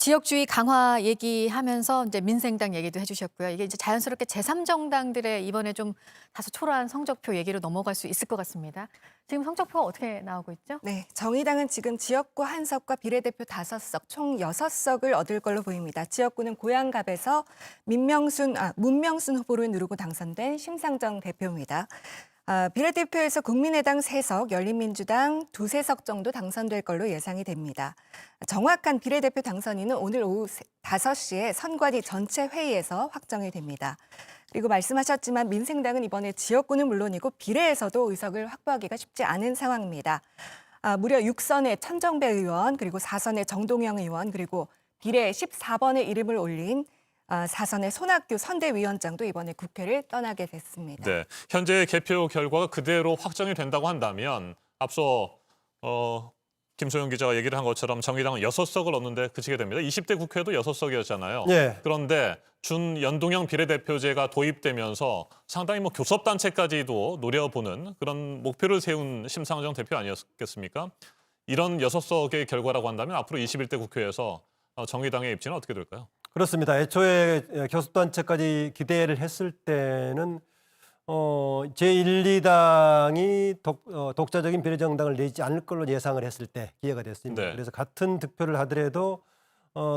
지역주의 강화 얘기하면서 이제 민생당 얘기도 해주셨고요. 이게 이제 자연스럽게 제3정당들의 이번에 좀 다소 초라한 성적표 얘기로 넘어갈 수 있을 것 같습니다. 지금 성적표가 어떻게 나오고 있죠? 네, 정의당은 지금 지역구 1석과 비례대표 5석, 총 6석을 얻을 걸로 보입니다. 지역구는 고양갑에서 문명순 후보를 누르고 당선된 심상정 대표입니다. 비례대표에서 국민의당 3석, 열린민주당 2~3석 정도 당선될 걸로 예상이 됩니다. 정확한 비례대표 당선인은 오늘 오후 5시에 선관위 전체 회의에서 확정이 됩니다. 그리고 말씀하셨지만 민생당은 이번에 지역구는 물론이고 비례에서도 의석을 확보하기가 쉽지 않은 상황입니다. 무려 6선의 천정배 의원, 그리고 4선의 정동영 의원, 그리고 비례 14번의 이름을 올린 4선의 손학규 선대위원장도 이번에 국회를 떠나게 됐습니다. 네, 현재 개표 결과가 그대로 확정이 된다고 한다면 앞서 김소영 기자가 얘기를 한 것처럼 정의당은 6석을 얻는데 그치게 됩니다. 20대 국회도 6석이었잖아요. 예. 그런데 준연동형 비례대표제가 도입되면서 상당히 교섭단체까지도 노려보는 그런 목표를 세운 심상정 대표 아니었겠습니까? 이런 6석의 결과라고 한다면 앞으로 21대 국회에서 정의당의 입지는 어떻게 될까요? 그렇습니다. 애초에 교섭단체까지 기대를 했을 때는 제1, 2당이 독자적인 비례정당을 내지 않을 걸로 예상을 했을 때 기회가 됐습니다. 네. 그래서 같은 득표를 하더라도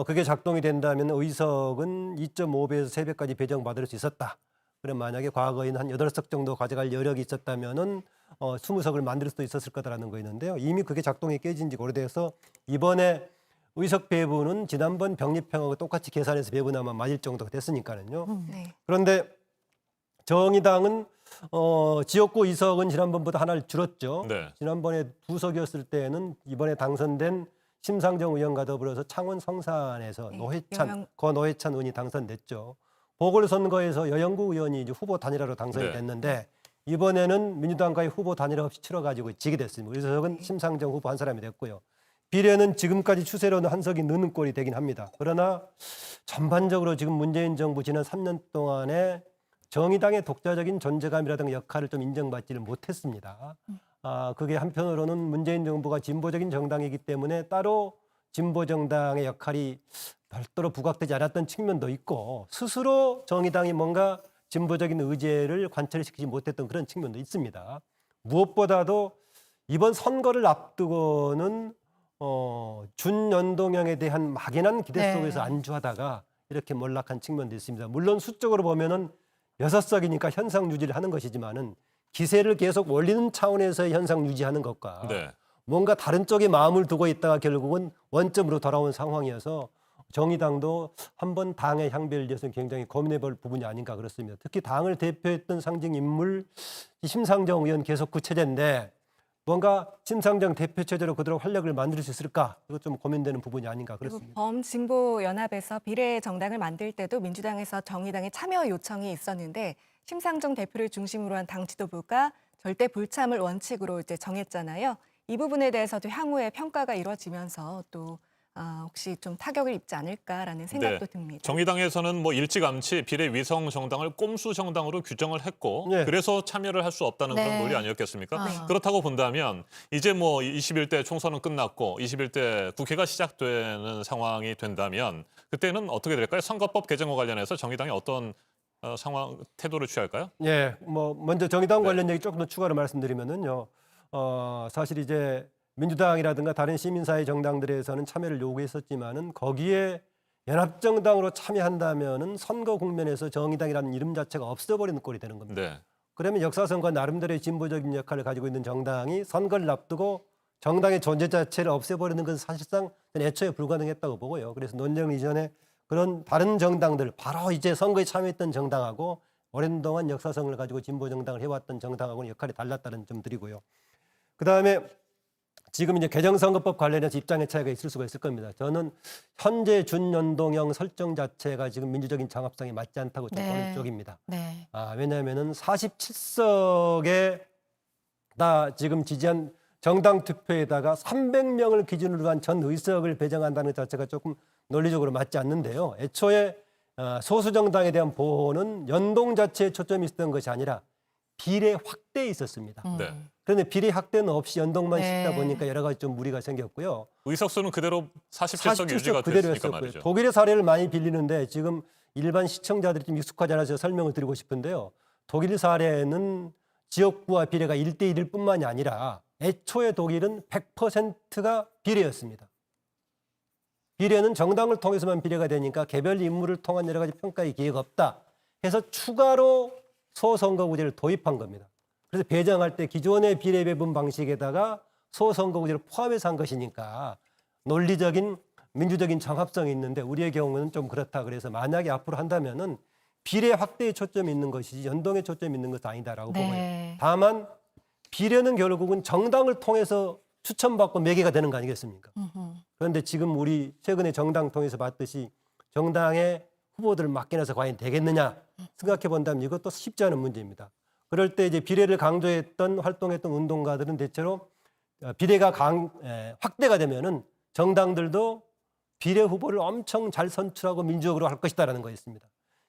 그게 작동이 된다면 의석은 2.5배에서 3배까지 배정받을 수 있었다. 그럼 만약에 과거에는 한 8석 정도 가져갈 여력이 있었다면은 20석을 만들 수도 있었을 거다라는 거였는데요. 이미 그게 작동이 깨진 지 오래돼서 이번에 의석 배분은 지난번 병립형하고 똑같이 계산해서 배분하면 맞을 정도가 됐으니까는요. 네. 그런데 정의당은 지역구 의석은 지난번보다 하나를 줄었죠. 네. 지난번에 2석이었을 때는 이번에 당선된 심상정 의원과 더불어서 창원 성산에서 노회찬 의원이 당선됐죠. 보궐선거에서 여영구 의원이 이제 후보 단일화로 당선이 네. 됐는데 이번에는 민주당과의 후보 단일화 없이 치러가지고 지게 됐습니다. 의석은 심상정 후보 한 사람이 됐고요. 비례는 지금까지 추세로는 한 석이 느는 꼴이 되긴 합니다. 그러나 전반적으로 지금 문재인 정부 지난 3년 동안에 정의당의 독자적인 존재감이라든가 역할을 좀 인정받지를 못했습니다. 그게 한편으로는 문재인 정부가 진보적인 정당이기 때문에 따로 진보 정당의 역할이 별도로 부각되지 않았던 측면도 있고 스스로 정의당이 뭔가 진보적인 의제를 관철시키지 못했던 그런 측면도 있습니다. 무엇보다도 이번 선거를 앞두고는 준연동형에 대한 막연한 기대 속에서 안주하다가 이렇게 몰락한 측면도 있습니다. 물론 수적으로 보면은 6석이니까 현상 유지를 하는 것이지만은 기세를 계속 올리는 차원에서의 현상 유지하는 것과 네. 뭔가 다른 쪽에 마음을 두고 있다가 결국은 원점으로 돌아온 상황이어서 정의당도 한번 당의 향배를 위해서 굉장히 고민해 볼 부분이 아닌가 그렇습니다. 특히 당을 대표했던 상징 인물 심상정 의원 계속 구체제인데 뭔가 심상정 대표 체제로 그대로 활력을 만들 수 있을까? 이거 좀 고민되는 부분이 아닌가 그렇습니다. 범진보연합에서 비례 정당을 만들 때도 민주당에서 정의당의 참여 요청이 있었는데 심상정 대표를 중심으로 한 당 지도부가 절대 불참을 원칙으로 이제 정했잖아요. 이 부분에 대해서도 향후에 평가가 이루어지면서 또 혹시 좀 타격을 입지 않을까라는 생각도 듭니다. 정의당에서는 일찌감치 비례 위성 정당을 꼼수 정당으로 규정을 했고 네. 그래서 참여를 할 수 없다는 네. 그런 논리 아니었겠습니까? 네. 그렇다고 본다면 이제 21대 총선은 끝났고 21대 국회가 시작되는 상황이 된다면 그때는 어떻게 될까요? 선거법 개정과 관련해서 정의당이 어떤 태도를 취할까요? 예, 먼저 정의당 네. 관련 얘기 조금 더 추가로 말씀드리면은요. 사실 이제 민주당이라든가 다른 시민사회 정당들에서는 참여를 요구했었지만은 거기에 연합정당으로 참여한다면은 선거 국면에서 정의당이라는 이름 자체가 없어버리는 꼴이 되는 겁니다. 네. 그러면 역사선거 나름대로의 진보적인 역할을 가지고 있는 정당이 선거를 앞두고 정당의 존재 자체를 없애버리는 건 사실상 애초에 불가능했다고 보고요. 그래서 논쟁 이전에 그런 다른 정당들, 바로 이제 선거에 참여했던 정당하고 오랜 동안 역사성을 가지고 진보 정당을 해왔던 정당하고는 역할이 달랐다는 점 드리고요. 그다음에 지금 이제 개정선거법 관련해서 입장의 차이가 있을 수가 있을 겁니다. 저는 현재 준연동형 설정 자체가 지금 민주적인 장합성에 맞지 않다고 좀 보는 쪽입니다. 네. 왜냐하면은 47석에 다 지금 지지한 정당 투표에다가 300명을 기준으로 한 전 의석을 배정한다는 것 자체가 조금 논리적으로 맞지 않는데요. 애초에 소수 정당에 대한 보호는 연동 자체에 초점이 있었던 것이 아니라 비례 확대에 있었습니다. 네. 그런데 비례 확대는 없이 연동만 네. 시키다 보니까 여러 가지 좀 무리가 생겼고요. 의석수는 그대로 47석 유지가 그대로 됐으니까 했었고요. 말이죠. 독일의 사례를 많이 빌리는데 지금 일반 시청자들이 좀 익숙하지 않아서 설명을 드리고 싶은데요. 독일 사례는 지역구와 비례가 1대1일 뿐만이 아니라 애초에 독일은 100%가 비례였습니다. 비례는 정당을 통해서만 비례가 되니까 개별 인물을 통한 여러 가지 평가의 기회가 없다 해서 추가로 소선거구제를 도입한 겁니다. 그래서 배정할 때 기존의 비례 배분 방식에다가 소선거구제를 포함해서 한 것이니까 논리적인 민주적인 정합성이 있는데 우리의 경우는 좀 그렇다. 그래서 만약에 앞으로 한다면은 비례 확대에 초점이 있는 것이지 연동에 초점이 있는 것은 아니다라고 보고요. 네. 다만 비례는 결국은 정당을 통해서 추천받고 매개가 되는 거 아니겠습니까? 그런데 지금 우리 최근에 정당 통해서 봤듯이 정당의 후보들을 맡겨놔서 과연 되겠느냐 생각해 본다면 이것도 쉽지 않은 문제입니다. 그럴 때 이제 비례를 강조했던 활동했던 운동가들은 대체로 비례가 확대가 되면은 정당들도 비례 후보를 엄청 잘 선출하고 민주적으로 할 것이다라는 거였습니다.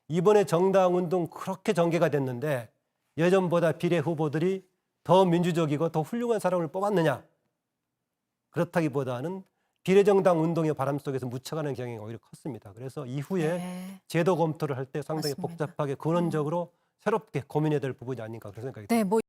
이번에 정당 운동 그렇게 전개가 됐는데 예전보다 비례 후보들이 더 민주적이고 더 훌륭한 사람을 뽑았느냐? 그렇다기보다는 비례정당 운동의 바람 속에서 묻혀가는 경향이 오히려 컸습니다. 그래서 이후에 네. 제도 검토를 할 때 상당히 맞습니다. 복잡하게 근원적으로 새롭게 고민해야 될 부분이 아닌가 그런 생각이 듭니다. 네, 뭐